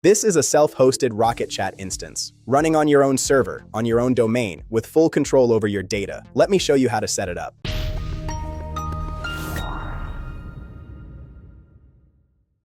This is a self-hosted RocketChat instance, running on your own server, on your own domain, with full control over your data. Let me show you how to set it up.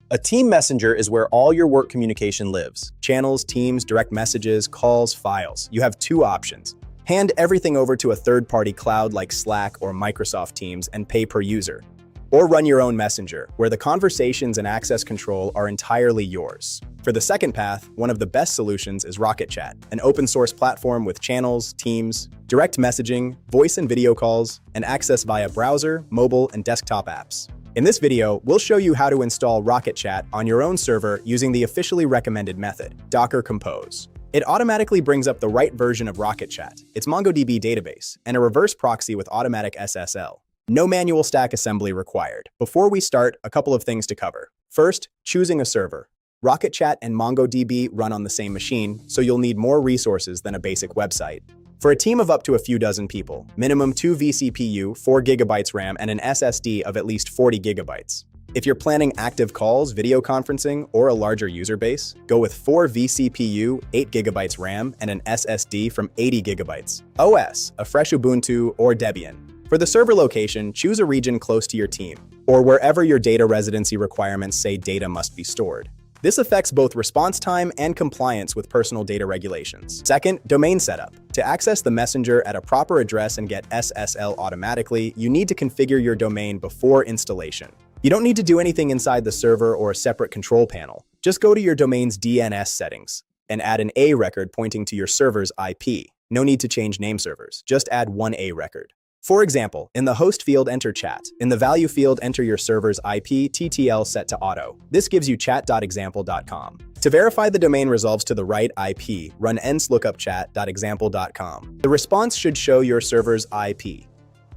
A team messenger is where all your work communication lives. Channels, teams, direct messages, calls, files. You have two options. Hand everything over to a third-party cloud like Slack or Microsoft Teams and pay per user. Or run your own messenger, where the conversations and access control are entirely yours. For the second path, one of the best solutions is RocketChat, an open-source platform with channels, teams, direct messaging, voice and video calls, and access via browser, mobile, and desktop apps. In this video, we'll show you how to install RocketChat on your own server using the officially recommended method, Docker Compose. It automatically brings up the right version of RocketChat, its MongoDB database, and a reverse proxy with automatic SSL. No manual stack assembly required. Before we start, a couple of things to cover. First, choosing a server. RocketChat and MongoDB run on the same machine, so you'll need more resources than a basic website. For a team of up to a few dozen people, minimum 2 vCPU, 4 GB RAM, and an SSD of at least 40 GB. If you're planning active calls, video conferencing, or a larger user base, go with 4 vCPU, 8 GB RAM, and an SSD from 80 GB. OS, a fresh Ubuntu or Debian. For the server location, choose a region close to your team, or wherever your data residency requirements say data must be stored. This affects both response time and compliance with personal data regulations. Second, domain setup. To access the messenger at a proper address and get SSL automatically, you need to configure your domain before installation. You don't need to do anything inside the server or a separate control panel. Just go to your domain's DNS settings and add an A record pointing to your server's IP. No need to change name servers. Just add one A record. For example, in the host field, enter chat. In the value field, enter your server's IP, TTL set to auto. This gives you chat.example.com. To verify the domain resolves to the right IP, run ens-lookup-chat.example.com. The response should show your server's IP.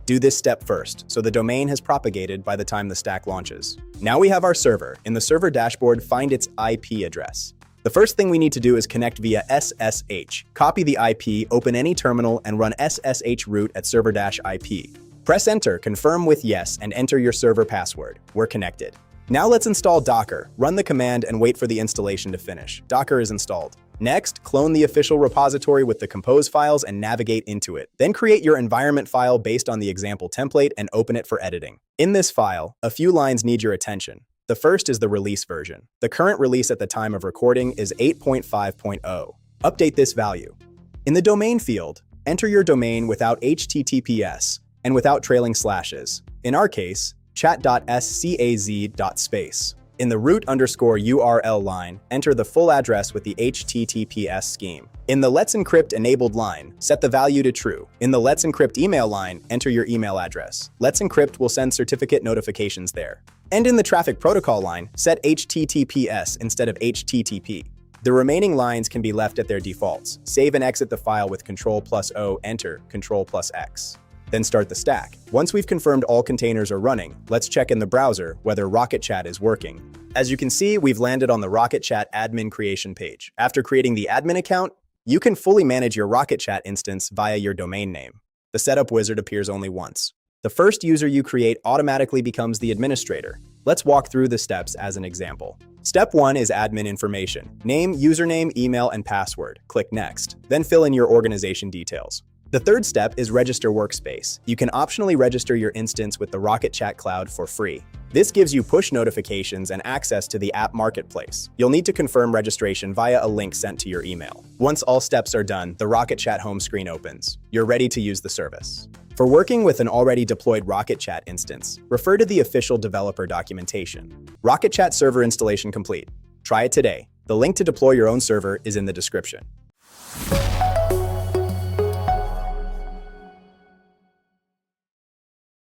Do this step first, so the domain has propagated by the time the stack launches. Now we have our server. In the server dashboard, find its IP address. The first thing we need to do is connect via SSH. Copy the IP, open any terminal, and run SSH root at server-IP. Press enter, confirm with yes, and enter your server password. We're connected. Now let's install Docker. Run the command and wait for the installation to finish. Docker is installed. Next, clone the official repository with the Compose files and navigate into it. Then create your environment file based on the example template and open it for editing. In this file, a few lines need your attention. The first is the release version. The current release at the time of recording is 8.5.0. Update this value. In the domain field, enter your domain without HTTPS and without trailing slashes. In our case, chat.scaz.space. In the root_URL line, enter the full address with the HTTPS scheme. In the Let's Encrypt enabled line, set the value to true. In the Let's Encrypt email line, enter your email address. Let's Encrypt will send certificate notifications there. And in the traffic protocol line, set HTTPS instead of HTTP. The remaining lines can be left at their defaults. Save and exit the file with Ctrl+O, enter, Ctrl+X. Then start the stack. Once we've confirmed all containers are running, let's check in the browser whether RocketChat is working. As you can see, we've landed on the RocketChat admin creation page. After creating the admin account, you can fully manage your RocketChat instance via your domain name. The setup wizard appears only once. The first user you create automatically becomes the administrator. Let's walk through the steps as an example. Step 1 is admin information. Name, username, email, and password. Click Next. Then fill in your organization details. The third step is register workspace. You can optionally register your instance with the RocketChat cloud for free. This gives you push notifications and access to the app marketplace. You'll need to confirm registration via a link sent to your email. Once all steps are done, the RocketChat home screen opens. You're ready to use the service. For working with an already deployed RocketChat instance, refer to the official developer documentation. RocketChat server installation complete. Try it today. The link to deploy your own server is in the description.